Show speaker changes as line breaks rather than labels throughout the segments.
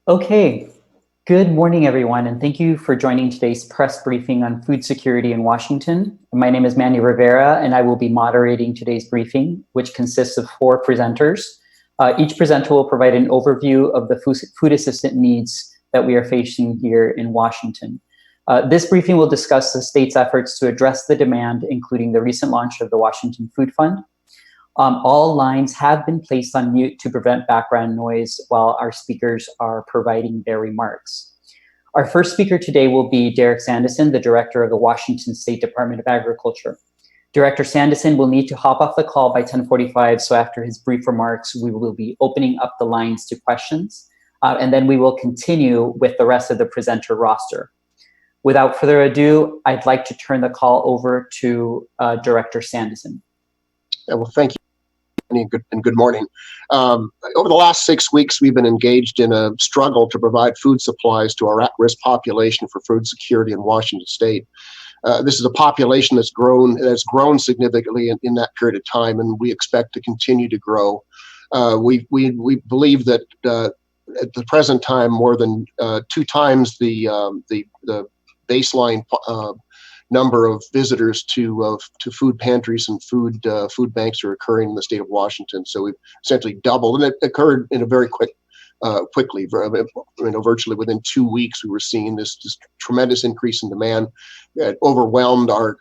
Okay, good morning, everyone, and thank you for joining today's press briefing on food security in Washington. My name is Manny Rivera, and I will be moderating today's briefing, which consists of 4 presenters. Each presenter will provide an overview of the food assistance needs that we are facing here in Washington. This briefing will discuss the state's efforts to address the demand, including the recent launch of the Washington Food Fund. All lines have been placed on mute to prevent background noise while our speakers are providing their remarks. Our first speaker today will be Derek Sanderson, the director of the Washington State Department of Agriculture. Director Sanderson will need to hop off the call by 10:45, so after his brief remarks, we will be opening up the lines to questions, and then we will continue with the rest of the presenter roster. Without further ado, I'd like to turn the call over to Director Sanderson.
Well, thank you. And good morning. Over the last 6 weeks, we've been engaged in a struggle to provide food supplies to our at-risk population for food security in Washington State. This is a population that's grown significantly in that period of time, and we expect to continue to grow. We believe that at the present time, more than 2 times the baseline number of visitors to food pantries and food banks are occurring in the state of Washington. So we've essentially doubled, and it occurred in a very quickly. Virtually within 2 weeks, we were seeing this tremendous increase in demand that overwhelmed our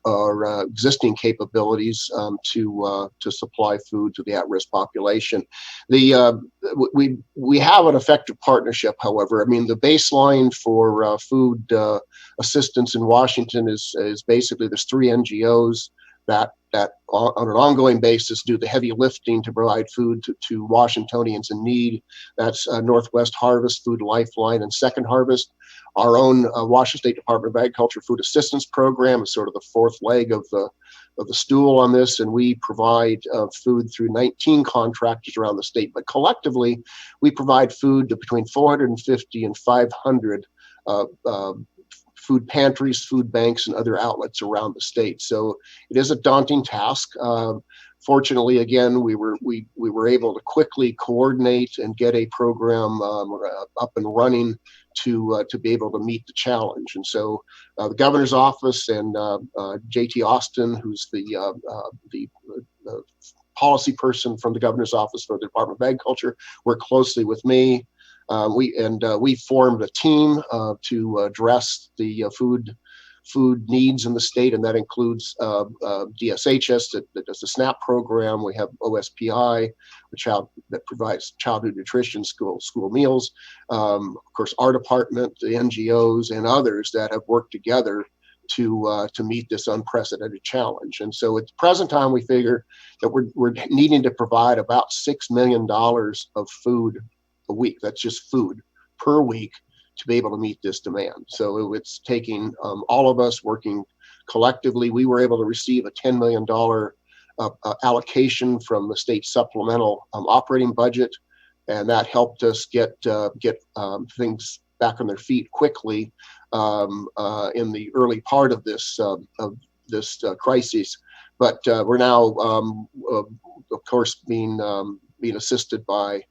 existing capabilities to supply food to the at-risk population. We have an effective partnership, however. I mean, the baseline for food assistance in Washington is basically there's 3 NGOs that on an ongoing basis do the heavy lifting to provide food to Washingtonians in need. That's Northwest Harvest, Food Lifeline, and Second Harvest. Our own Washington State Department of Agriculture Food Assistance Program is sort of the 4th leg of the stool on this, and we provide food through 19 contractors around the state. But collectively, we provide food to between 450 and 500 food pantries, food banks, and other outlets around the state. So it is a daunting task. Fortunately, again, we were able to quickly coordinate and get a program up and running to be able to meet the challenge. And so the governor's office and J.T. Austin, who's the policy person from the governor's office for the Department of Agriculture, worked closely with me. We formed a team to address the food needs in the state, and that includes DSHS that does the SNAP program. We have OSPI, that provides childhood nutrition, school meals. Of course, our department, the NGOs, and others that have worked together to meet this unprecedented challenge. And so at the present time, we figure that we're needing to provide about $6 million of food a week. That's just food per week to be able to meet this demand. So it's taking all of us working collectively. We were able to receive a $10 million allocation from the state supplemental operating budget, and that helped us get things back on their feet quickly in the early part of this crisis. But we're now, of course, being assisted by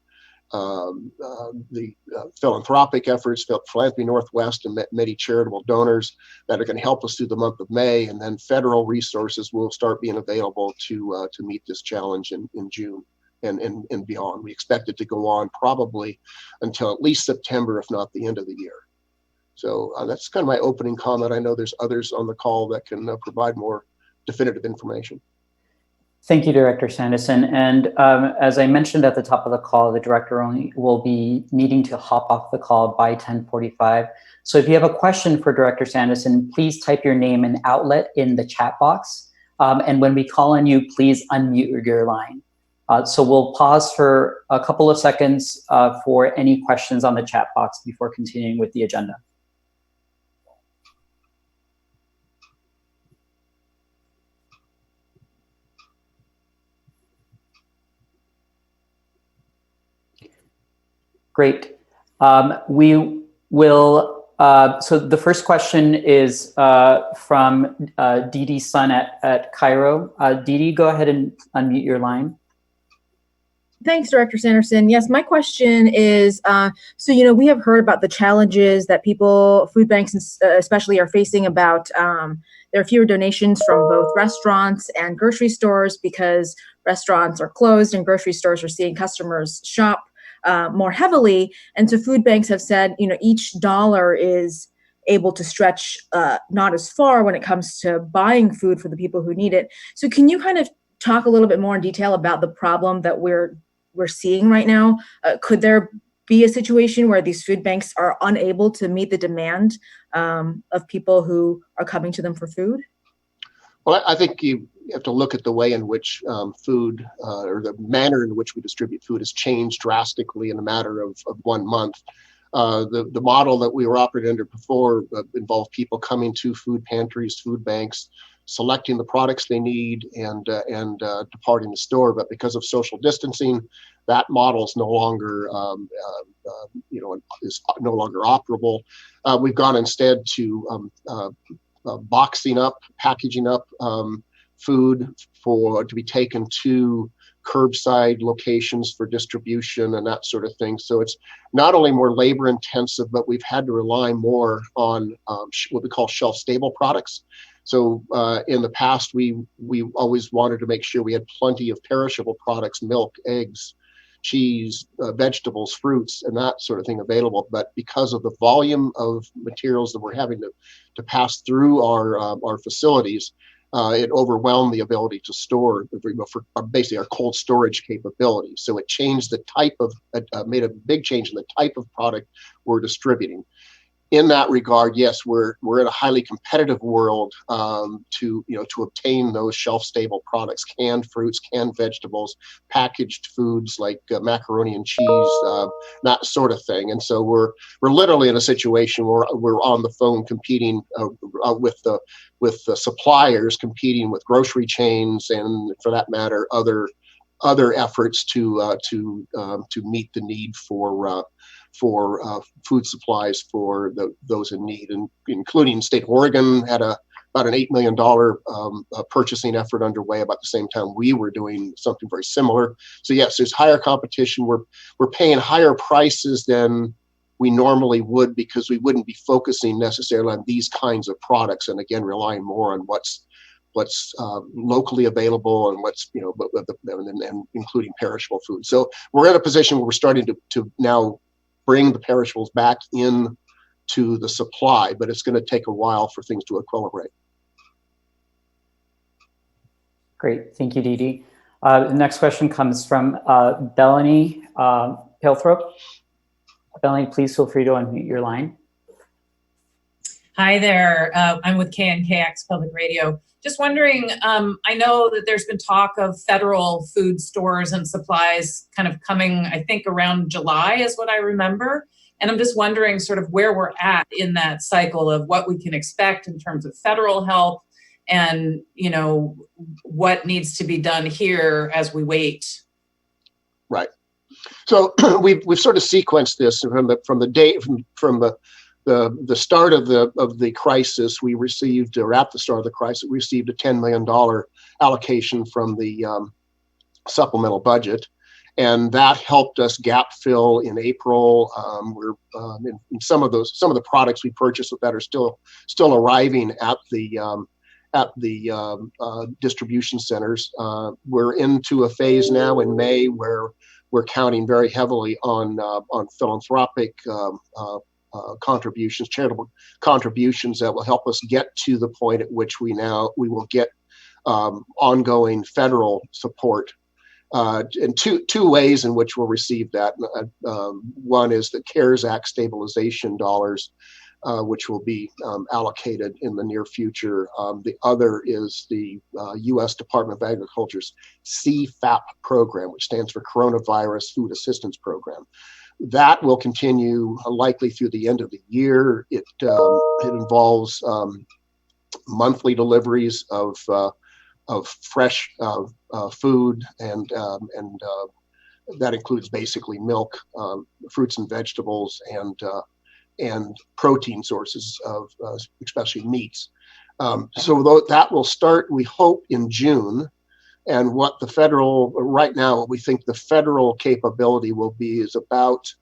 the philanthropic efforts, Philanthropy Northwest, and many charitable donors that are going to help us through the month of May, and then federal resources will start being available to meet this challenge in June and beyond. We expect it to go on probably until at least September, if not the end of the year. So that's kind of my opening comment. I know there's others on the call that can provide more definitive information.
Thank you, Director Sanderson. And as I mentioned at the top of the call, the director only will be needing to hop off the call by 10:45. So if you have a question for Director Sanderson, please type your name and outlet in the chat box. And when we call on you, please unmute your line. So we'll pause for a couple of seconds for any questions on the chat box before continuing with the agenda. Great. We will, so the first question is from Dee Dee's son at Cairo. Dee Dee, go ahead and unmute your line.
Thanks, Director Sanderson. Yes, my question is, we have heard about the challenges that food banks especially, are facing about there are fewer donations from both restaurants and grocery stores because restaurants are closed and grocery stores are seeing customers shop more heavily. And so food banks have said, each dollar is able to stretch not as far when it comes to buying food for the people who need it. So can you kind of talk a little bit more in detail about the problem that we're seeing right now? Could there be a situation where these food banks are unable to meet the demand of people who are coming to them for food?
Well, I think you have to look at the way in which food or the manner in which we distribute food has changed drastically in a matter of 1 month. The model that we were operating under before involved people coming to food pantries, food banks, selecting the products they need and departing the store. But because of social distancing, that model is no longer is no longer operable. We've gone instead to boxing up, packaging up food to be taken to curbside locations for distribution and that sort of thing. So it's not only more labor intensive, but we've had to rely more on what we call shelf stable products. So in the past, we always wanted to make sure we had plenty of perishable products, milk, eggs, cheese, vegetables, fruits, and that sort of thing available. But because of the volume of materials that we're having to pass through our facilities, it overwhelmed the ability to store for basically our cold storage capability. So it changed the type of, made a big change in the type of product we're distributing. In that regard, yes, we're in a highly competitive world to obtain those shelf-stable products, canned fruits, canned vegetables, packaged foods like macaroni and cheese, that sort of thing. And so we're literally in a situation where we're on the phone competing with the suppliers, competing with grocery chains, and for that matter, other efforts to meet the need for food supplies for those in need, and including state of Oregon had about an $8 million purchasing effort underway about the same time we were doing something very similar. So yes, there's higher competition. We're paying higher prices than we normally would because we wouldn't be focusing necessarily on these kinds of products, and again relying more on what's locally available and what's and including perishable food. So we're in a position where we're starting to now bring the perishables back in to the supply, but it's going to take a while for things to equilibrate.
Great, thank you, Dee Dee. The next question comes from Bellany Pilthrop. Bellany, please feel free to unmute your line.
Hi there, I'm with KNKX Public Radio. Just wondering, I know that there's been talk of federal food stores and supplies kind of coming, I think around July is what I remember. And I'm just wondering sort of where we're at in that cycle of what we can expect in terms of federal help and, what needs to be done here as we wait.
Right. So we've sort of sequenced this from the start of the crisis. We received, or at the start of the crisis, we received a $10 million allocation from the supplemental budget, and that helped us gap fill in April. We're in some of the products we purchased that are still arriving at the distribution centers. We're into a phase now in May where we're counting very heavily on philanthropic contributions, charitable contributions that will help us get to the point at which we will get ongoing federal support. And two ways in which we'll receive that. One is the CARES Act stabilization dollars, which will be allocated in the near future. The other is the U.S. Department of Agriculture's CFAP program, which stands for Coronavirus Food Assistance Program. That will continue likely through the end of the year. It involves monthly deliveries of fresh food, and that includes basically milk, fruits and vegetables, and protein sources of especially meats. So that will start, we hope, in June. And what the federal, right now, what we think the federal capability will be is about,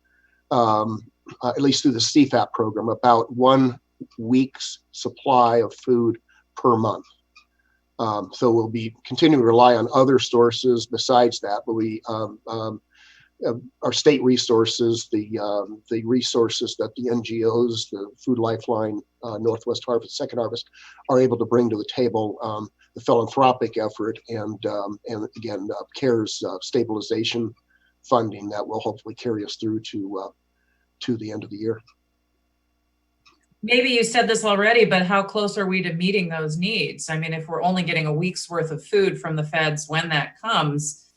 at least through the CFAP program, about 1 week's supply of food per month. So we'll be continuing to rely on other sources besides that, but we our state resources, the resources that the NGOs, the Food Lifeline, Northwest Harvest, Second Harvest, are able to bring to the table, the philanthropic effort, and again, CARES stabilization funding that will hopefully carry us through to the end of the year.
Maybe you said this already, but how close are we to meeting those needs? I mean, if we're only getting a week's worth of food from the feds when that comes,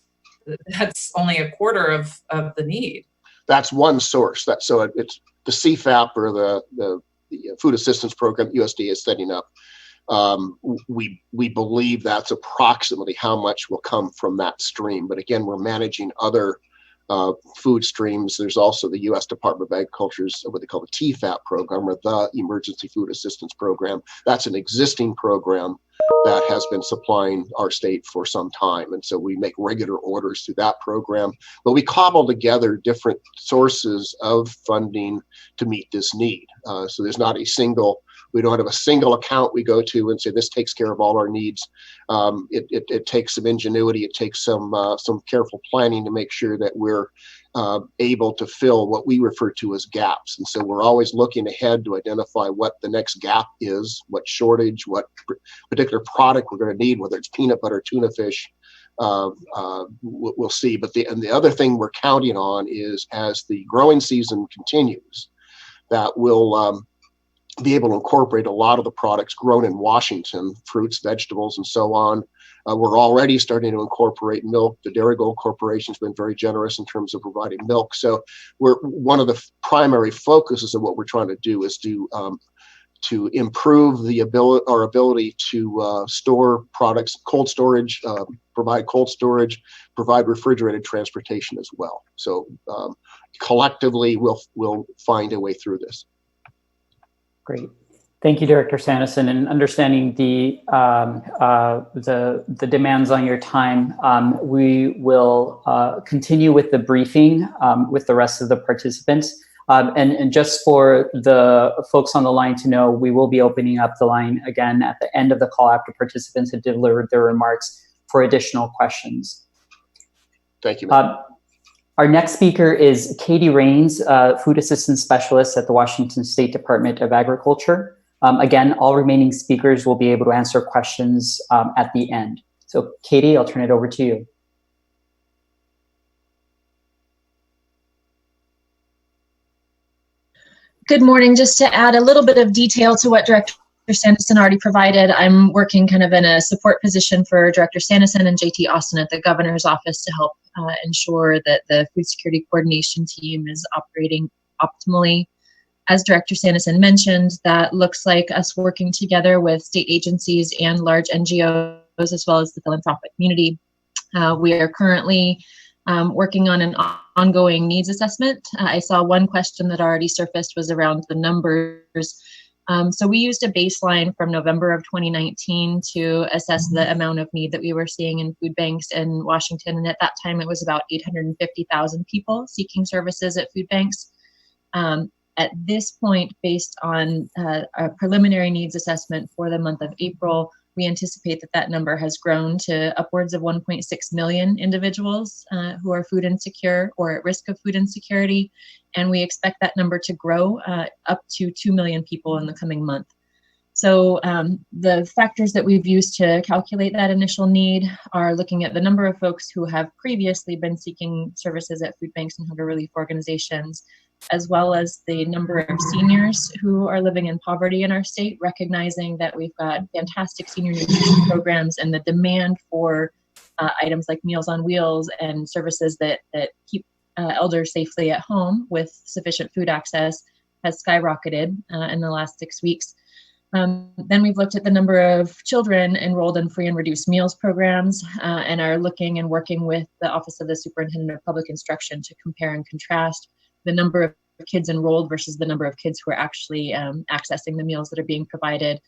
that's only a quarter of the need.
That's one source. So it's the CFAP, or the Food Assistance Program USDA is setting up. We believe that's approximately how much will come from that stream. But again, we're managing other food streams. There's also the U.S. Department of Agriculture's what they call the TFAP program, or the Emergency Food Assistance Program. That's an existing program that has been supplying our state for some time. And so we make regular orders through that program, but we cobble together different sources of funding to meet this need. So there's not a single, we don't have a single account we go to and say, this takes care of all our needs. It takes some ingenuity. It takes some careful planning to make sure that we're able to fill what we refer to as gaps. And so we're always looking ahead to identify what the next gap is, what shortage, what particular product we're going to need, whether it's peanut butter, tuna fish, we'll see. But the other thing we're counting on is, as the growing season continues, that we'll be able to incorporate a lot of the products grown in Washington, fruits, vegetables, and so on. We're already starting to incorporate milk. The Dairy Gold Corporation has been very generous in terms of providing milk. So one of the primary focuses of what we're trying to do is to improve our ability to store products, cold storage, provide cold storage, provide refrigerated transportation as well. So collectively, we'll find a way through this.
Great. Thank you, Director Sanderson. And understanding the demands on your time, we will continue with the briefing with the rest of the participants. And just for the folks on the line to know, we will be opening up the line again at the end of the call after participants have delivered their remarks for additional questions.
Thank you.
Our next speaker is Katie Rains, Food Assistance Specialist at the Washington State Department of Agriculture. Again, all remaining speakers will be able to answer questions at the end. So Katie, I'll turn it over to you.
Good morning. Just to add a little bit of detail to what Director Sanderson already provided, I'm working kind of in a support position for Director Sanderson and JT Austin at the Governor's office to help ensure that the food security coordination team is operating optimally. As Director Sanderson mentioned, that looks like us working together with state agencies and large NGOs, as well as the philanthropic community. We are currently working on an ongoing needs assessment. I saw one question that already surfaced was around the numbers. So we used a baseline from November of 2019 to assess the amount of need that we were seeing in food banks in Washington. And at that time, it was about 850,000 people seeking services at food banks. At this point, based on a preliminary needs assessment for the month of April, we anticipate that that number has grown to upwards of 1.6 million individuals who are food insecure or at risk of food insecurity. And we expect that number to grow up to 2 million people in the coming month. So the factors that we've used to calculate that initial need are looking at the number of folks who have previously been seeking services at food banks and hunger relief organizations, as well as the number of seniors who are living in poverty in our state, recognizing that we've got fantastic senior nutrition programs, and the demand for items like Meals on Wheels and services that keep elders safely at home with sufficient food access has skyrocketed in the last 6 weeks. Then we've looked at the number of children enrolled in free and reduced meals programs and are looking and working with the Office of the Superintendent of Public Instruction to compare and contrast the number of kids enrolled versus the number of kids who are actually accessing the meals that are being provided.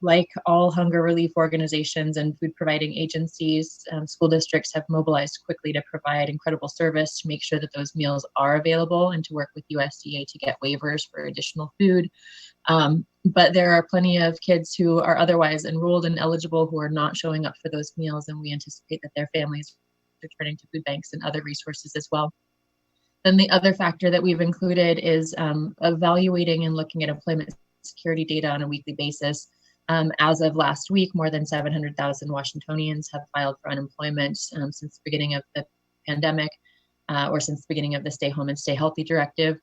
Like all hunger relief organizations and food providing agencies, school districts have mobilized quickly to provide incredible service to make sure that those meals are available and to work with USDA to get waivers for additional food. But there are plenty of kids who are otherwise enrolled and eligible who are not showing up for those meals, and we anticipate that their families are turning to food banks and other resources as well. Then the other factor that we've included is evaluating and looking at employment security data on a weekly basis. As of last week, more than 700,000 Washingtonians have filed for unemployment since the beginning of the pandemic, or since the beginning of the Stay Home and Stay Healthy directive.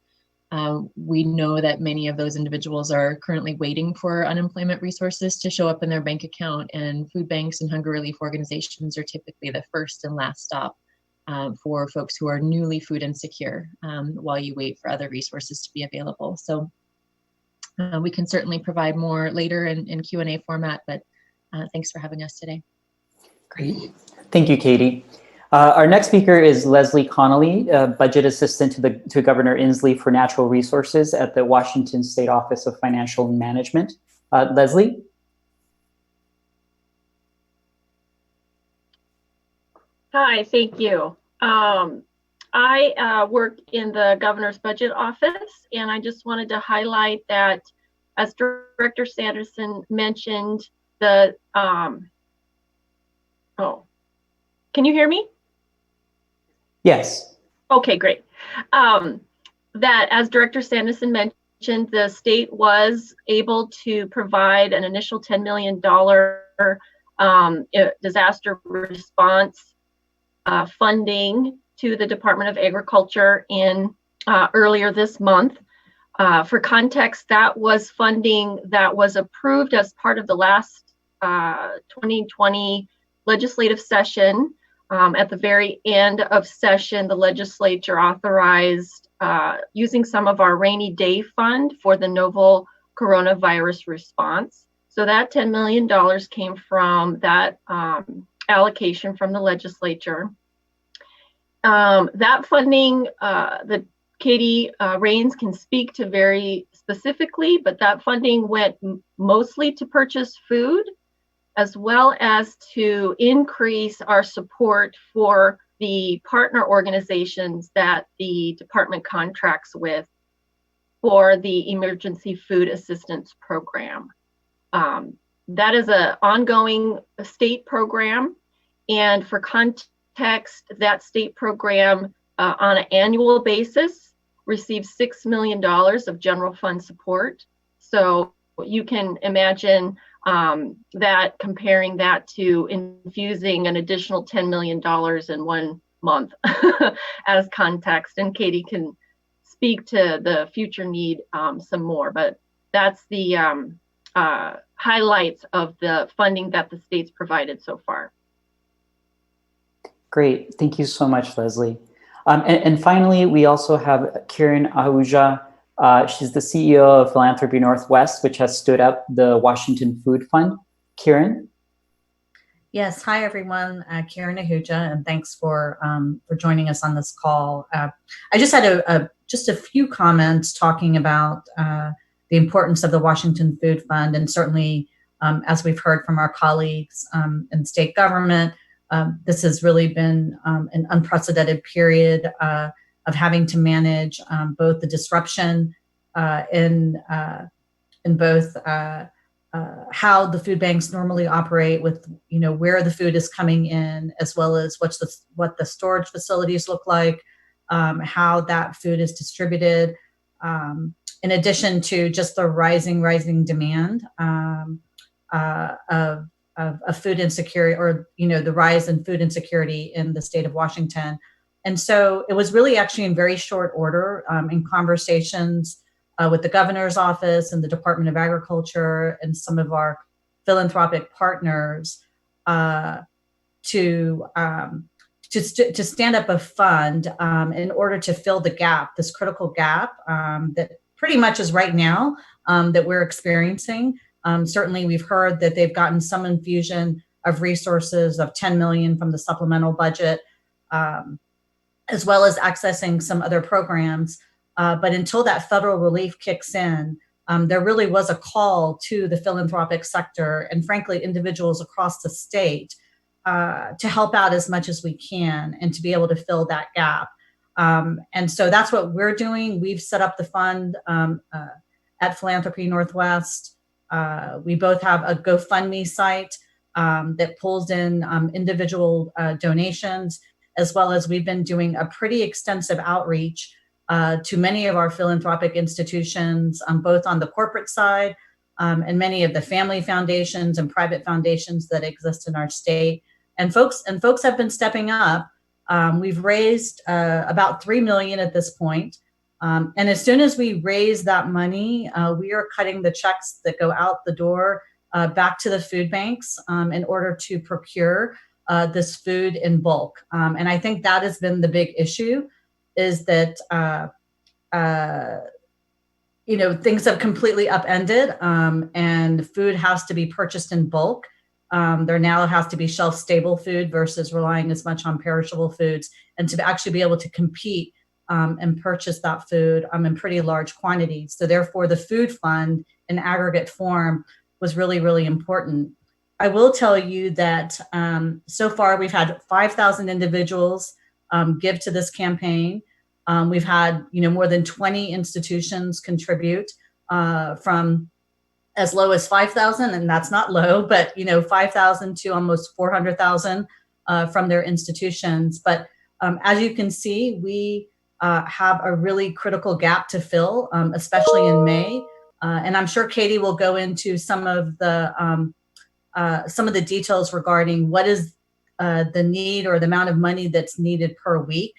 We know that many of those individuals are currently waiting for unemployment resources to show up in their bank account, and food banks and hunger relief organizations are typically the first and last stop for folks who are newly food insecure while you wait for other resources to be available. So we can certainly provide more later in Q&A format, but thanks for having us today.
Great. Thank you, Katie. Our next speaker is Leslie Connolly, Budget Assistant to Governor Inslee for Natural Resources at the Washington State Office of Financial Management. Leslie?
Hi, thank you. I work in the governor's budget office, and I just wanted to highlight that, as Director Sanderson mentioned, can you hear me?
Yes.
Okay, great. That, as Director Sanderson mentioned, the state was able to provide an initial $10 million disaster response funding to the Department of Agriculture in earlier this month. For context, that was funding that was approved as part of the last 2020 legislative session. At the very end of session, the legislature authorized using some of our rainy day fund for the novel coronavirus response. So that $10 million came from that allocation from the legislature. That funding, that Katie Rains can speak to very specifically, but that funding went mostly to purchase food, as well as to increase our support for the partner organizations that the department contracts with for the Emergency Food Assistance Program. That is an ongoing state program, and for context, that state program on an annual basis receives $6 million of general fund support. So you can imagine that comparing that to infusing an additional $10 million in 1 month as context. And Katie can speak to the future need some more, but that's the highlights of the funding that the state's provided so far.
Great. Thank you so much, Leslie. And finally, we also have Karen Ahuja. She's the CEO of Philanthropy Northwest, which has stood up the Washington Food Fund. Karen?
Yes. Hi, everyone. Karen Ahuja, and thanks for joining us on this call. I just had just a few comments talking about the importance of the Washington Food Fund, and certainly, as we've heard from our colleagues in state government, this has really been an unprecedented period of having to manage both the disruption in both how the food banks normally operate with, where the food is coming in, as well as what the storage facilities look like, how that food is distributed, in addition to just the rising demand of food insecurity, or the rise in food insecurity in the state of Washington. And so it was really actually in very short order in conversations with the governor's office and the Department of Agriculture and some of our philanthropic partners to stand up a fund in order to fill the gap, this critical gap that pretty much is right now that we're experiencing. Certainly, we've heard that they've gotten some infusion of resources of $10 million from the supplemental budget, as well as accessing some other programs. But until that federal relief kicks in, there really was a call to the philanthropic sector and frankly, individuals across the state to help out as much as we can and to be able to fill that gap. And so that's what we're doing. We've set up the fund at Philanthropy Northwest. We both have a GoFundMe site that pulls in individual donations, as well as we've been doing a pretty extensive outreach to many of our philanthropic institutions, both on the corporate side and many of the family foundations and private foundations that exist in our state. And folks have been stepping up. We've raised about $3 million at this point. And as soon as we raise that money, we are cutting the checks that go out the door back to the food banks in order to procure this food in bulk. And I think that has been the big issue, is that things have completely upended, and food has to be purchased in bulk. There now has to be shelf-stable food versus relying as much on perishable foods, and to actually be able to compete and purchase that food in pretty large quantities. So therefore, the food fund in aggregate form was really, really important. I will tell you that so far we've had 5,000 individuals give to this campaign. We've had more than 20 institutions contribute from as low as 5,000, and that's not low, but 5,000 to almost 400,000 from their institutions. But as you can see, we have a really critical gap to fill, especially in May. And I'm sure Katie will go into some of the details regarding what is the need or the amount of money that's needed per week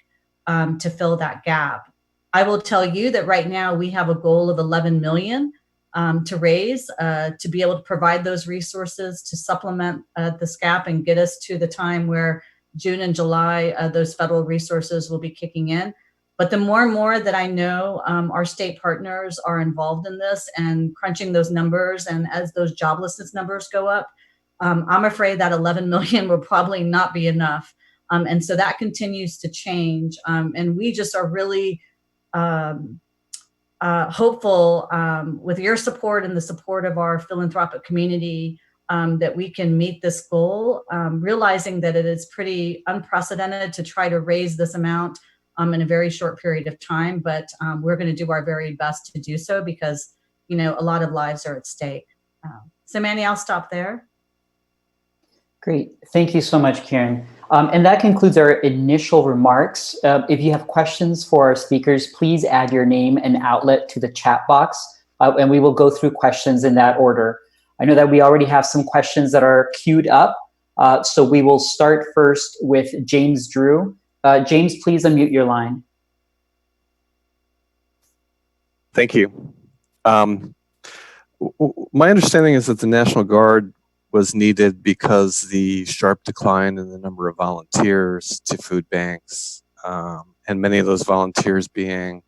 to fill that gap. I will tell you that right now we have a goal of 11 million to raise to be able to provide those resources to supplement this gap and get us to the time where June and July, those federal resources will be kicking in. But the more and more that I know our state partners are involved in this and crunching those numbers, and as those joblessness numbers go up, I'm afraid that 11 million will probably not be enough. And so that continues to change. And we just are really hopeful with your support and the support of our philanthropic community that we can meet this goal, realizing that it is pretty unprecedented to try to raise this amount in a very short period of time. But we're going to do our very best to do so because, a lot of lives are at stake. So Manny, I'll stop there.
Great. Thank you so much, Karen. And that concludes our initial remarks. If you have questions for our speakers, please add your name and outlet to the chat box, and we will go through questions in that order. I know that we already have some questions that are queued up, so we will start first with James Drew. James, please unmute your line.
Thank you. My understanding is that the National Guard was needed because the sharp decline in the number of volunteers to food banks, and many of those volunteers being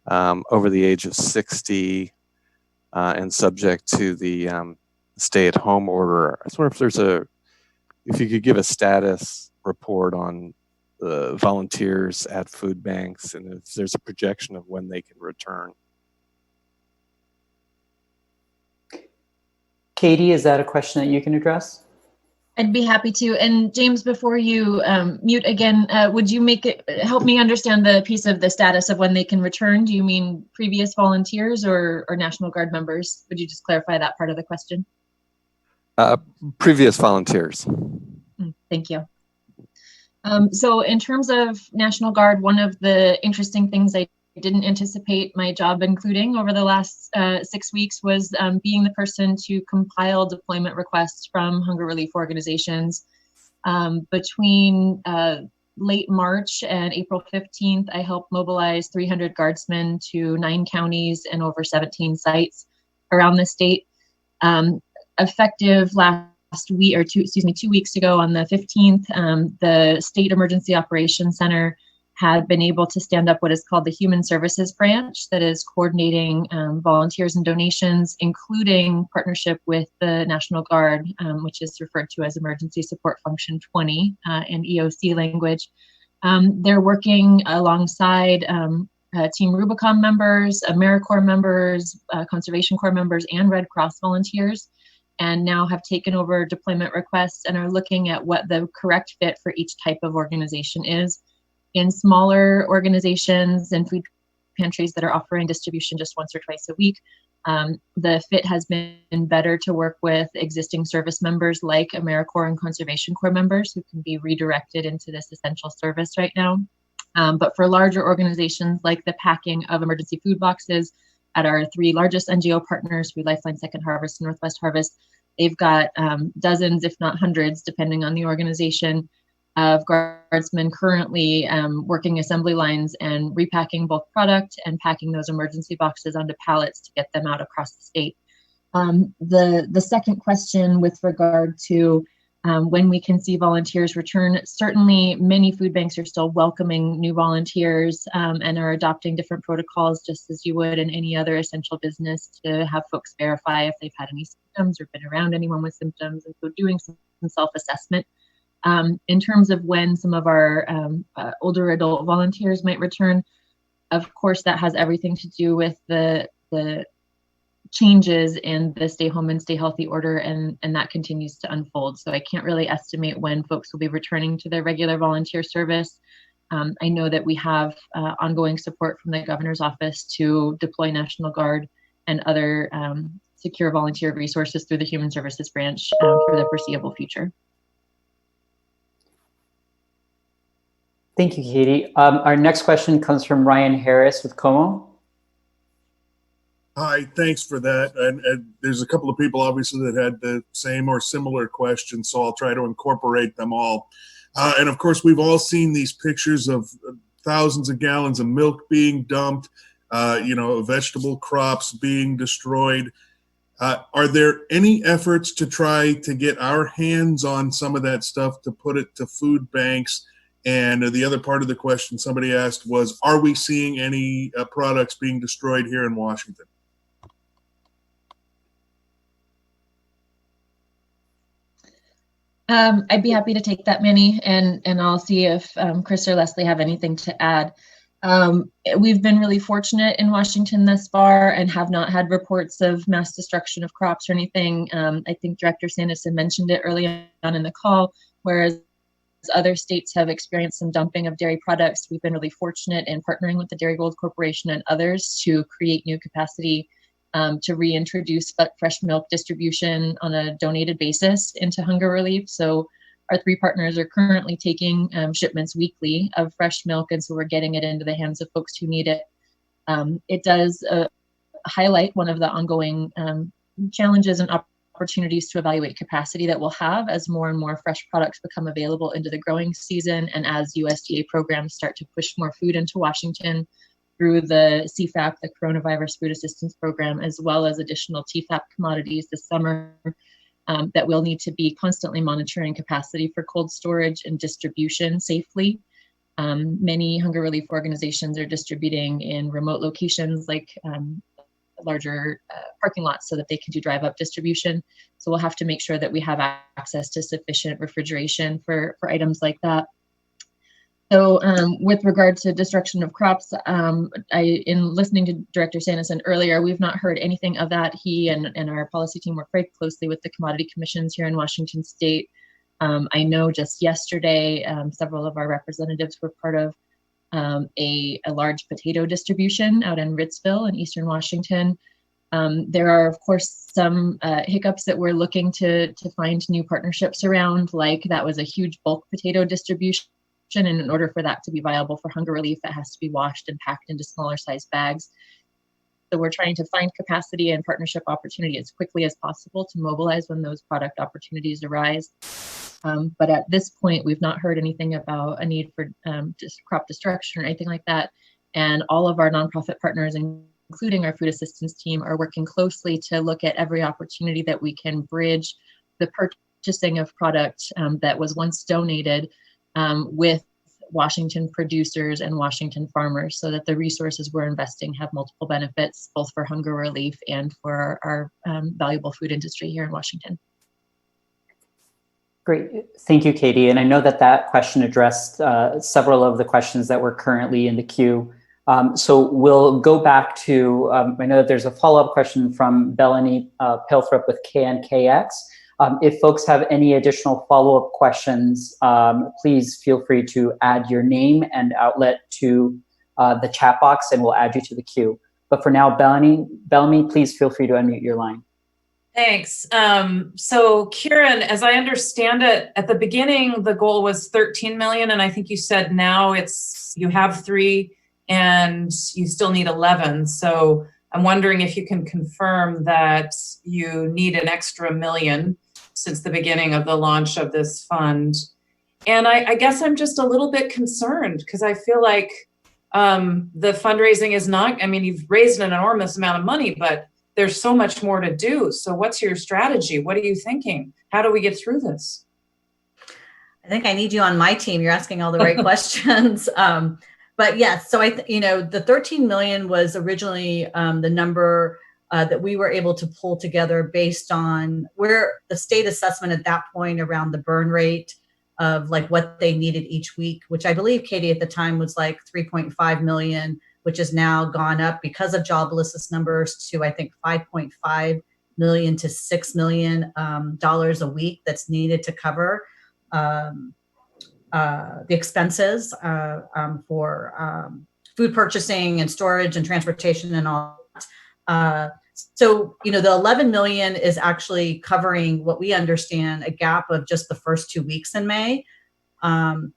over the age of 60 and subject to the stay-at-home order. I was wondering if you could give a status report on the volunteers at food banks and if there's a projection of when they can return.
Katie, is that a question that you can address?
I'd be happy to. And James, before you mute again, would you help me understand the piece of the status of when they can return? Do you mean previous volunteers or National Guard members? Would you just clarify that part of the question?
Previous volunteers.
Thank you. So in terms of National Guard, one of the interesting things I didn't anticipate my job including over the last 6 weeks was being the person to compile deployment requests from hunger relief organizations. Between late March and April 15th, I helped mobilize 300 guardsmen to 9 counties and over 17 sites around the state. Effective last week, or 2 weeks ago on the 15th, the State Emergency Operations Center had been able to stand up what is called the Human Services Branch that is coordinating volunteers and donations, including partnership with the National Guard, which is referred to as Emergency Support Function 20 in EOC language. They're working alongside Team Rubicon members, AmeriCorps members, Conservation Corps members, and Red Cross volunteers, and now have taken over deployment requests and are looking at what the correct fit for each type of organization is. In smaller organizations and food pantries that are offering distribution just once or twice a week, the fit has been better to work with existing service members like AmeriCorps and Conservation Corps members who can be redirected into this essential service right now. But for larger organizations like the packing of emergency food boxes at our 3 largest NGO partners, Food Lifeline, Second Harvest, and Northwest Harvest, they've got dozens, if not hundreds, depending on the organization, of guardsmen currently working assembly lines and repacking bulk product and packing those emergency boxes onto pallets to get them out across the state. The second question with regard to when we can see volunteers return, certainly many food banks are still welcoming new volunteers and are adopting different protocols just as you would in any other essential business to have folks verify if they've had any symptoms or been around anyone with symptoms, and so doing some self-assessment. In terms of when some of our older adult volunteers might return, of course, that has everything to do with the changes in the stay home and stay healthy order, and that continues to unfold. So I can't really estimate when folks will be returning to their regular volunteer service. I know that we have ongoing support from the governor's office to deploy National Guard and other secure volunteer resources through the Human Services Branch for the foreseeable future.
Thank you, Katie. Our next question comes from Ryan Harris with Como.
Hi, thanks for that. And there's a couple of people obviously that had the same or similar questions, so I'll try to incorporate them all. And of course, we've all seen these pictures of thousands of gallons of milk being dumped, vegetable crops being destroyed. Are there any efforts to try to get our hands on some of that stuff to put it to food banks? And the other part of the question somebody asked was, are we seeing any products being destroyed here in Washington?
I'd be happy to take that, Manny, and I'll see if Chris or Leslie have anything to add. We've been really fortunate in Washington thus far and have not had reports of mass destruction of crops or anything. I think Director Sanderson mentioned it early on in the call, whereas other states have experienced some dumping of dairy products. We've been really fortunate in partnering with the Dairy Gold Corporation and others to create new capacity to reintroduce fresh milk distribution on a donated basis into hunger relief. So our 3 partners are currently taking shipments weekly of fresh milk, and so we're getting it into the hands of folks who need it. It does highlight one of the ongoing challenges and opportunities to evaluate capacity that we'll have as more and more fresh products become available into the growing season, and as USDA programs start to push more food into Washington through the CFAP, the Coronavirus Food Assistance Program, as well as additional TFAP commodities this summer, that we'll need to be constantly monitoring capacity for cold storage and distribution safely. Many hunger relief organizations are distributing in remote locations like larger parking lots so that they can do drive-up distribution. So we'll have to make sure that we have access to sufficient refrigeration for items like that. So with regard to destruction of crops, in listening to Director Sanderson earlier, we've not heard anything of that. He and our policy team work very closely with the commodity commissions here in Washington State. I know just yesterday, several of our representatives were part of a large potato distribution out in Ritzville in Eastern Washington. There are, of course, some hiccups that we're looking to find new partnerships around, like that was a huge bulk potato distribution. And in order for that to be viable for hunger relief, it has to be washed and packed into smaller size bags. So we're trying to find capacity and partnership opportunity as quickly as possible to mobilize when those product opportunities arise. But at this point, we've not heard anything about a need for crop destruction or anything like that. And all of our nonprofit partners, including our food assistance team, are working closely to look at every opportunity that we can bridge the purchasing of product that was once donated with Washington producers and Washington farmers, so that the resources we're investing have multiple benefits, both for hunger relief and for our valuable food industry here in Washington.
Great. Thank you, Katie. And I know that question addressed several of the questions that were currently in the queue. So we'll go back to, I know that there's a follow-up question from Bellany Pelthrop with KNKX. If folks have any additional follow-up questions, please feel free to add your name and outlet to the chat box, and we'll add you to the queue. But for now, Bellamy, please feel free to unmute your line.
Thanks. So Kieran, as I understand it, at the beginning, the goal was 13 million. And I think you said now you have 3 and you still need 11. So I'm wondering if you can confirm that you need an extra $1 million since the beginning of the launch of this fund. And I guess I'm just a little bit concerned because I feel like the fundraising is not, I mean, you've raised an enormous amount of money, but there's so much more to do. So what's your strategy? What are you thinking? How do we get through this?
I think I need you on my team. You're asking all the right questions. But yes, so the 13 million was originally the number that we were able to pull together based on where the state assessment at that point around the burn rate of like what they needed each week, which I believe, Katie, at the time was like 3.5 million, which has now gone up because of joblessness numbers to, I think, 5.5 million to $6 million dollars a week that's needed to cover the expenses for food purchasing and storage and transportation and all that. So, the 11 million is actually covering what we understand a gap of just the first 2 weeks in May. To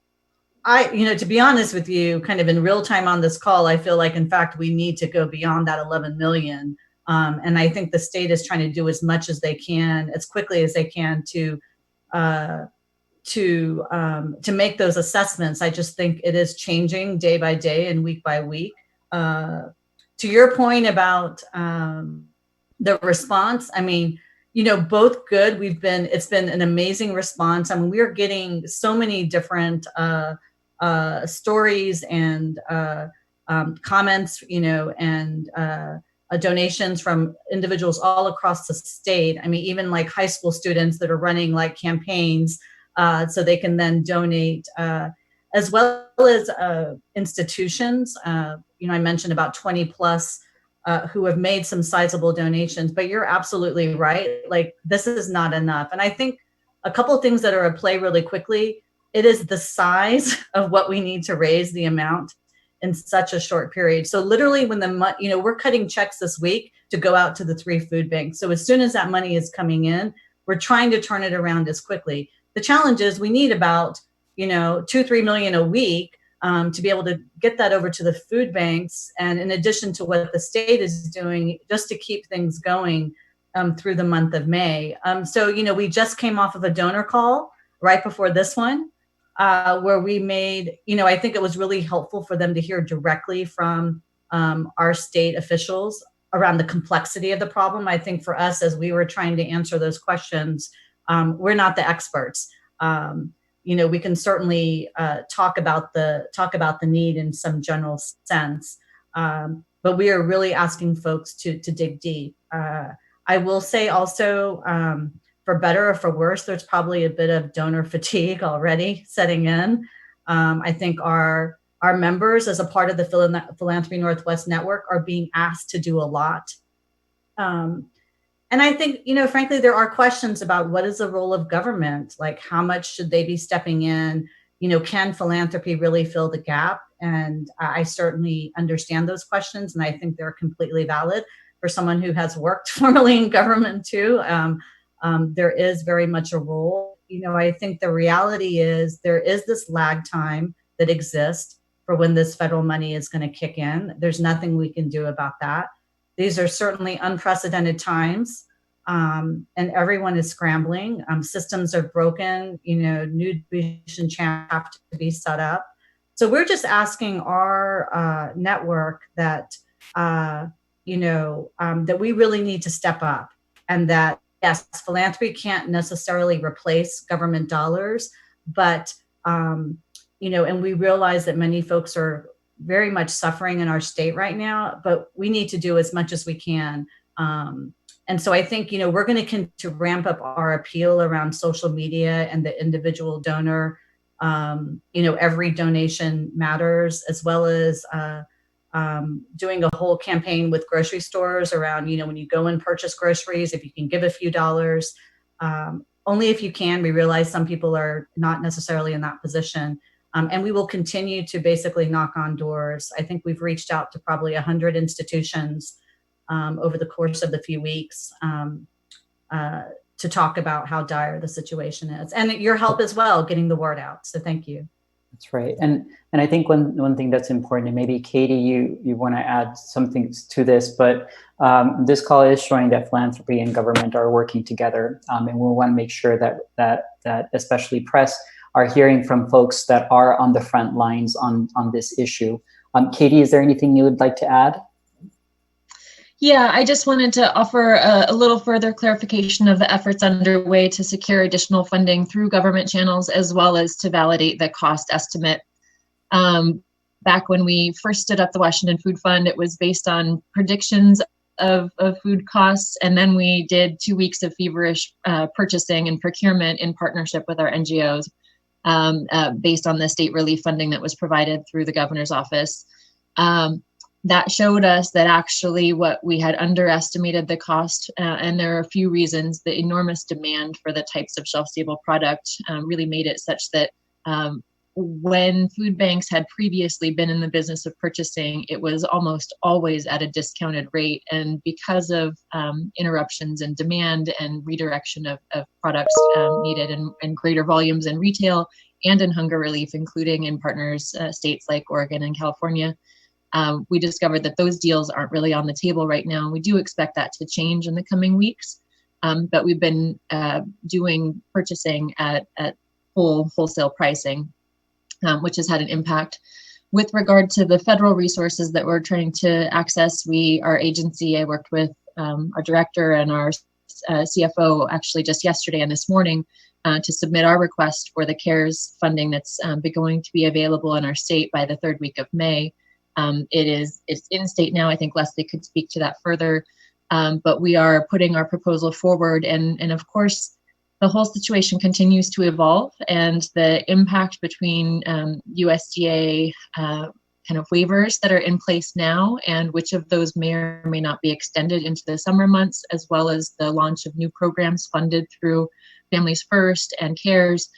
be honest with you, kind of in real time on this call, I feel like, in fact, we need to go beyond that 11 million. And I think the state is trying to do as much as they can, as quickly as they can to make those assessments. I just think it is changing day by day and week by week. To your point about the response, I mean, both good. It's been an amazing response. I mean, we are getting so many different stories and comments, and donations from individuals all across the state. I mean, even like high school students that are running like campaigns so they can then donate, as well as institutions. I mentioned about 20 plus who have made some sizable donations, but you're absolutely right. Like, this is not enough. And I think a couple of things that are at play really quickly, it is the size of what we need to raise the amount in such a short period. So literally when we're cutting checks this week to go out to the 3 food banks. So as soon as that money is coming in, we're trying to turn it around as quickly. The challenge is we need about, 2-3 million a week to be able to get that over to the food banks. And in addition to what the state is doing just to keep things going through the month of May. So, we just came off of a donor call right before this one, where we made, I think it was really helpful for them to hear directly from our state officials around the complexity of the problem. I think for us, as we were trying to answer those questions, we're not the experts. We can certainly talk about the need in some general sense, but we are really asking folks to dig deep. I will say also, for better or for worse, there's probably a bit of donor fatigue already setting in. I think our members, as a part of the Philanthropy Northwest Network, are being asked to do a lot. And I think, frankly, there are questions about what is the role of government? Like, how much should they be stepping in? Can philanthropy really fill the gap? And I certainly understand those questions, and I think they're completely valid for someone who has worked formerly in government too. There is very much a role. I think the reality is there is this lag time that exists for when this federal money is going to kick in. There's nothing we can do about that. These are certainly unprecedented times, and everyone is scrambling. Systems are broken. New distribution channels have to be set up. So we're just asking our network that that we really need to step up, and that yes, philanthropy can't necessarily replace government dollars, but and we realize that many folks are very much suffering in our state right now, but we need to do as much as we can. And so I think, we're going to continue to ramp up our appeal around social media and the individual donor. Every donation matters, as well as doing a whole campaign with grocery stores around, when you go and purchase groceries, if you can give a few dollars, only if you can. We realize some people are not necessarily in that position. And we will continue to basically knock on doors. I think we've reached out to probably 100 institutions over the course of the few weeks to talk about how dire the situation is, and your help as well, getting the word out. So thank you.
That's right. And I think one thing that's important, and maybe Katie, you want to add something to this, but this call is showing that philanthropy and government are working together. And we want to make sure that especially press are hearing from folks that are on the front lines on this issue. Katie, is there anything you would like to add?
Yeah, I just wanted to offer a little further clarification of the efforts underway to secure additional funding through government channels, as well as to validate the cost estimate. Back when we first stood up the Washington Food Fund, it was based on predictions of food costs, and then we did 2 weeks of feverish purchasing and procurement in partnership with our NGOs, based on the state relief funding that was provided through the governor's office. That showed us that actually what we had underestimated the cost, and there are a few reasons. The enormous demand for the types of shelf-stable product really made it such that when food banks had previously been in the business of purchasing, it was almost always at a discounted rate. And because of interruptions in demand and redirection of products needed in greater volumes in retail and in hunger relief, including in partners states like Oregon and California, we discovered that those deals aren't really on the table right now. We do expect that to change in the coming weeks, but we've been doing purchasing at wholesale pricing, which has had an impact. With regard to the federal resources that we're trying to access, our agency, I worked with our director and our CFO actually just yesterday and this morning to submit our request for the CARES funding that's going to be available in our state by the third week of May. It's in state now. I think Leslie could speak to that further, but we are putting our proposal forward, and of course, the whole situation continues to evolve, and the impact between USDA kind of waivers that are in place now, and which of those may or may not be extended into the summer months, as well as the launch of new programs funded through Families First and CARES.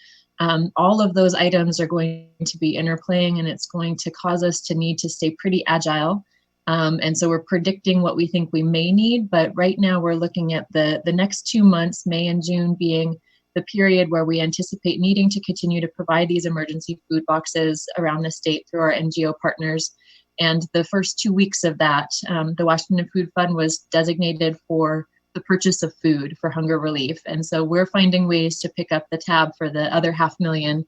All of those items are going to be interplaying, and it's going to cause us to need to stay pretty agile. And so we're predicting what we think we may need, but right now we're looking at the next 2 months, May and June, being the period where we anticipate needing to continue to provide these emergency food boxes around the state through our NGO partners. And the first 2 weeks of that, the Washington Food Fund was designated for the purchase of food for hunger relief. And so we're finding ways to pick up the tab for the other 500,000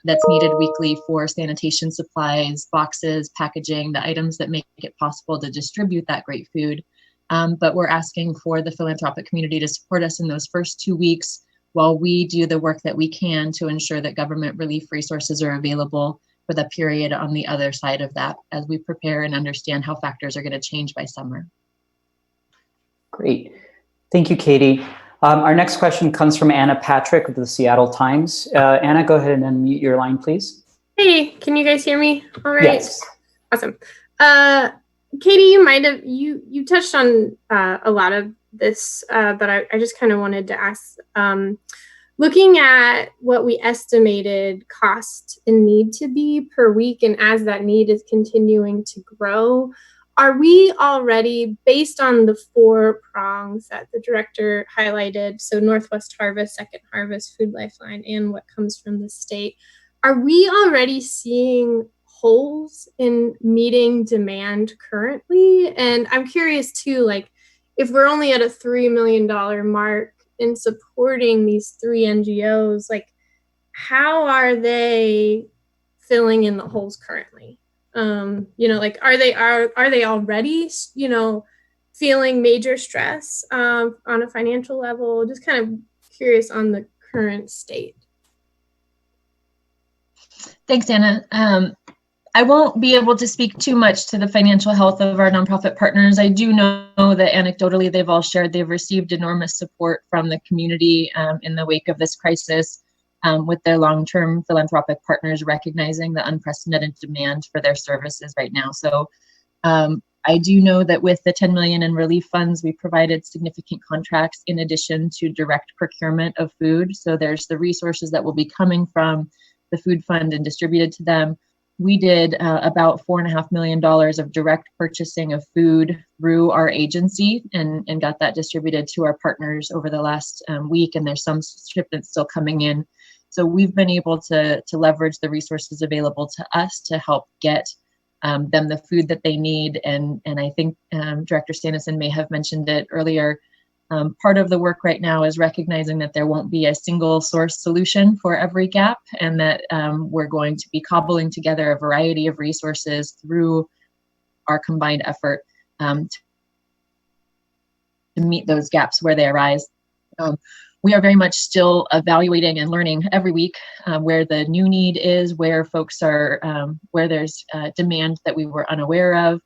that's needed weekly for sanitation supplies, boxes, packaging, the items that make it possible to distribute that great food. But we're asking for the philanthropic community to support us in those first 2 weeks while we do the work that we can to ensure that government relief resources are available for the period on the other side of that, as we prepare and understand how factors are going to change by summer.
Great. Thank you, Katie. Our next question comes from Anna Patrick of the Seattle Times. Anna, go ahead and unmute your line, please.
Hey, can you guys hear me? All right.
Yes.
Awesome. Katie, you might have, you touched on a lot of this, but I just kind of wanted to ask, looking at what we estimated cost and need to be per week, and as that need is continuing to grow, are we already, based on the 4 prongs that the director highlighted, so Northwest Harvest, Second Harvest, Food Lifeline, and what comes from the state, are we already seeing holes in meeting demand currently? And I'm curious too, like, if we're only at a $3 million mark in supporting these 3 NGOs, like, how are they filling in the holes currently? Like, are they already, feeling major stress on a financial level? Just kind of curious on the current state.
Thanks, Anna. I won't be able to speak too much to the financial health of our nonprofit partners. I do know that anecdotally they've all shared they've received enormous support from the community in the wake of this crisis, with their long-term philanthropic partners recognizing the unprecedented demand for their services right now. So I do know that with the 10 million in relief funds, we provided significant contracts in addition to direct procurement of food. So there's the resources that will be coming from the food fund and distributed to them. We did about $4.5 million of direct purchasing of food through our agency and got that distributed to our partners over the last week. And there's some shipments still coming in. So we've been able to leverage the resources available to us to help get them the food that they need. And I think Director Sanderson may have mentioned it earlier. Part of the work right now is recognizing that there won't be a single source solution for every gap, and that we're going to be cobbling together a variety of resources through our combined effort to meet those gaps where they arise. We are very much still evaluating and learning every week where the new need is, where folks are, where there's demand that we were unaware of.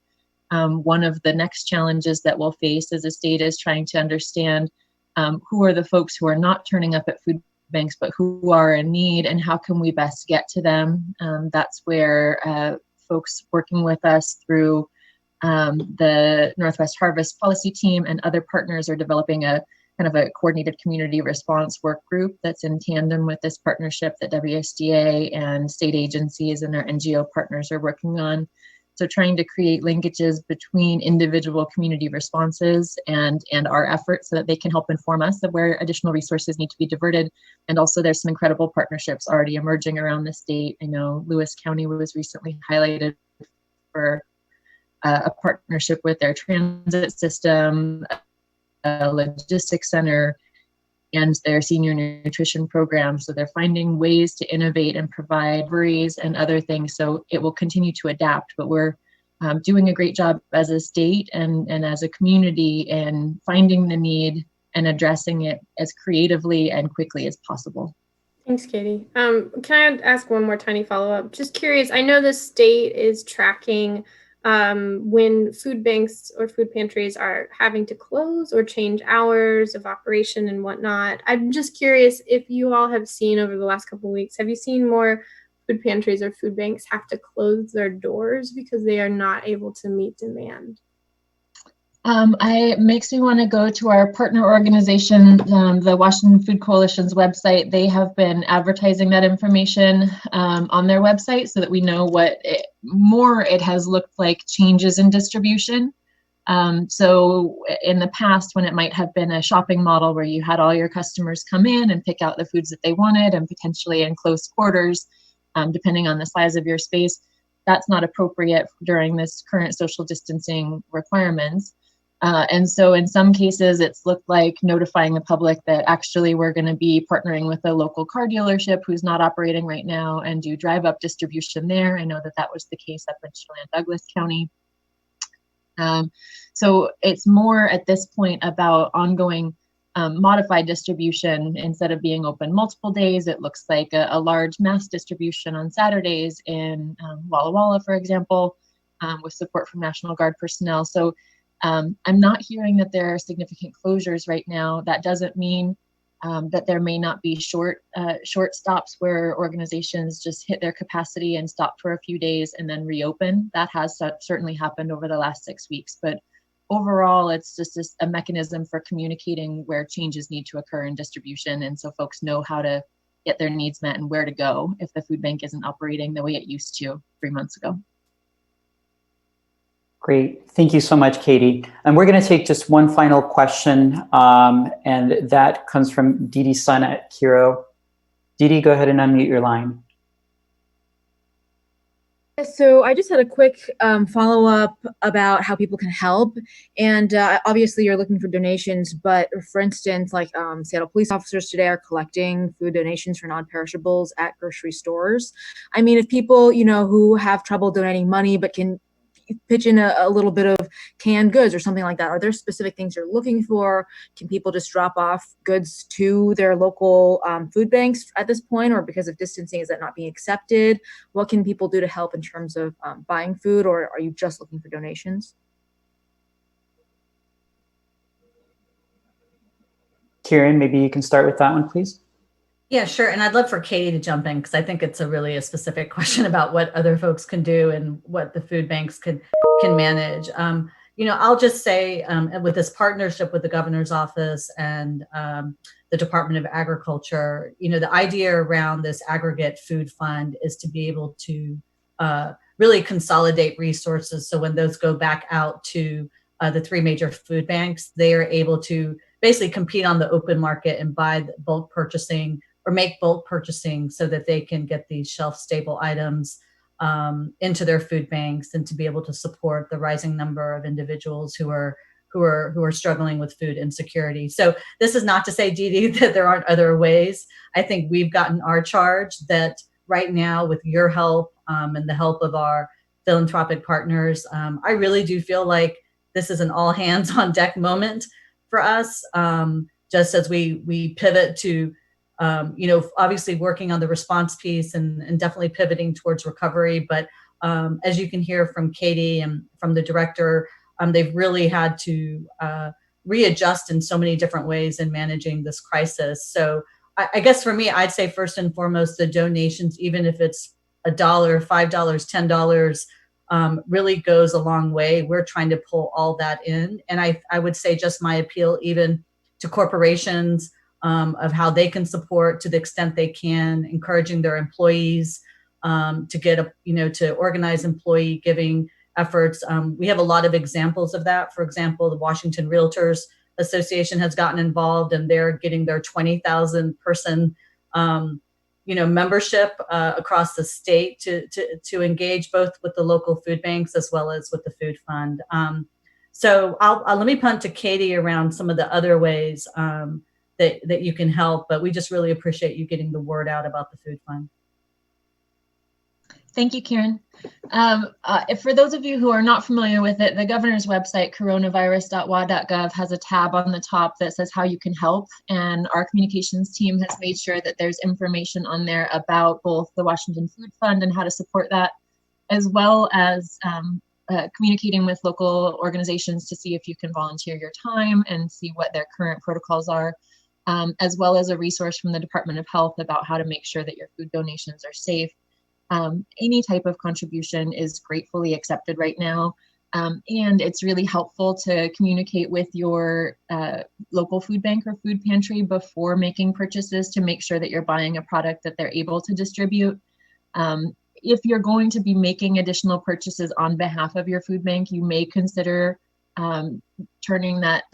One of the next challenges that we'll face as a state is trying to understand who are the folks who are not turning up at food banks, but who are in need, and how can we best get to them. That's where folks working with us through the Northwest Harvest Policy Team and other partners are developing a kind of a coordinated community response work group that's in tandem with this partnership that WSDA and state agencies and our NGO partners are working on. So trying to create linkages between individual community responses and our efforts so that they can help inform us of where additional resources need to be diverted. And also there's some incredible partnerships already emerging around the state. I know Lewis County was recently highlighted for a partnership with their transit system, a logistics center, and their senior nutrition program. So they're finding ways to innovate and provide breweries and other things. So it will continue to adapt, but we're doing a great job as a state and as a community in finding the need and addressing it as creatively and quickly as possible.
Thanks, Katie. Can I ask one more tiny follow-up? Just curious, I know the state is tracking when food banks or food pantries are having to close or change hours of operation and whatnot. I'm just curious if you all have seen over the last couple of weeks, have you seen more food pantries or food banks have to close their doors because they are not able to meet demand?
It makes me want to go to our partner organization, the Washington Food Coalition's website. They have been advertising that information on their website so that we know what it has looked like changes in distribution. So in the past, when it might have been a shopping model where you had all your customers come in and pick out the foods that they wanted and potentially in close quarters, depending on the size of your space, that's not appropriate during this current social distancing requirements. And so in some cases, it's looked like notifying the public that actually we're going to be partnering with a local car dealership who's not operating right now and do drive-up distribution there. I know that that was the case up in Chelan-Douglas County. So it's more at this point about ongoing modified distribution. Instead of being open multiple days, it looks like a large mass distribution on Saturdays in Walla Walla, for example, with support from National Guard personnel. So I'm not hearing that there are significant closures right now. That doesn't mean that there may not be short stops where organizations just hit their capacity and stop for a few days and then reopen. That has certainly happened over the last 6 weeks. But overall, it's just a mechanism for communicating where changes need to occur in distribution. And so folks know how to get their needs met and where to go if the food bank isn't operating the way it used to 3 months ago.
Great. Thank you so much, Katie. And we're going to take just one final question, and that comes from Didi Sun at Kiro. Didi, go ahead and unmute your line.
So I just had a quick follow-up about how people can help. And obviously you're looking for donations, but for instance, like Seattle police officers today are collecting food donations for non-perishables at grocery stores. I mean, if people, who have trouble donating money but can pitch in a little bit of canned goods or something like that, are there specific things you're looking for? Can people just drop off goods to their local food banks at this point, or because of distancing, is that not being accepted? What can people do to help in terms of buying food, or are you just looking for donations?
Kieran, maybe you can start with that one, please.
Yeah, sure. And I'd love for Katie to jump in because I think it's a really specific question about what other folks can do and what the food banks can manage. I'll just say with this partnership with the governor's office and the Department of Agriculture, the idea around this aggregate food fund is to be able to really consolidate resources. So when those go back out to the three major food banks, they are able to basically compete on the open market and buy bulk purchasing or make bulk purchasing so that they can get these shelf stable items into their food banks and to be able to support the rising number of individuals who are struggling with food insecurity. So this is not to say, Dee Dee, that there aren't other ways. I think we've gotten our charge that right now with your help and the help of our philanthropic partners, I really do feel like this is an all hands on deck moment for us, just as we pivot to obviously working on the response piece and definitely pivoting towards recovery. But as you can hear from Katie and from the director, they've really had to readjust in so many different ways in managing this crisis. So I guess for me, I'd say first and foremost, the donations, even if it's $1, $5, $10, really goes a long way. We're trying to pull all that in. And I would say just my appeal even to corporations, of how they can support to the extent they can, encouraging their employees to get to organize employee giving efforts. We have a lot of examples of that. For example, the Washington Realtors Association has gotten involved, and they're getting their 20,000 person membership across the state to engage both with the local food banks as well as with the food fund. So I'll let me punt to Katie around some of the other ways that you can help, but we just really appreciate you getting the word out about the food fund.
Thank you, Karen. For those of you who are not familiar with it, the governor's website, coronavirus.wa.gov, has a tab on the top that says how you can help. And our communications team has made sure that there's information on there about both the Washington Food Fund and how to support that, as well as communicating with local organizations to see if you can volunteer your time and see what their current protocols are, as well as a resource from the Department of Health about how to make sure that your food donations are safe. Any type of contribution is gratefully accepted right now. And it's really helpful to communicate with your local food bank or food pantry before making purchases to make sure that you're buying a product that they're able to distribute. If you're going to be making additional purchases on behalf of your food bank, you may consider turning that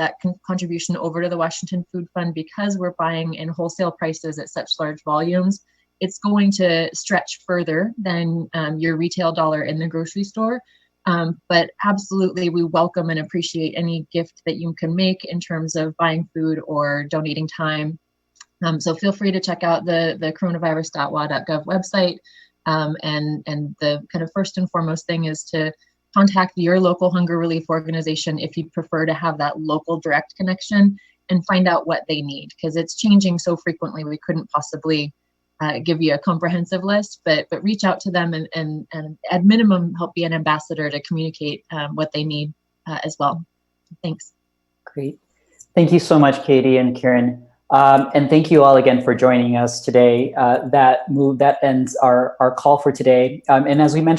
contribution over to the Washington Food Fund. Because we're buying in wholesale prices at such large volumes, it's going to stretch further than your retail dollar in the grocery store. But absolutely, we welcome and appreciate any gift that you can make in terms of buying food or donating time. So feel free to check out the coronavirus.wa.gov website. And the kind of first and foremost thing is to contact your local hunger relief organization if you prefer to have that local direct connection and find out what they need, because it's changing so frequently we couldn't possibly give you a comprehensive list, but reach out to them and at minimum help be an ambassador to communicate what they need as well. Thanks.
Great. Thank you so much, Katie and Karen. And thank you all again for joining us today. That ends our call for today. And as we mentioned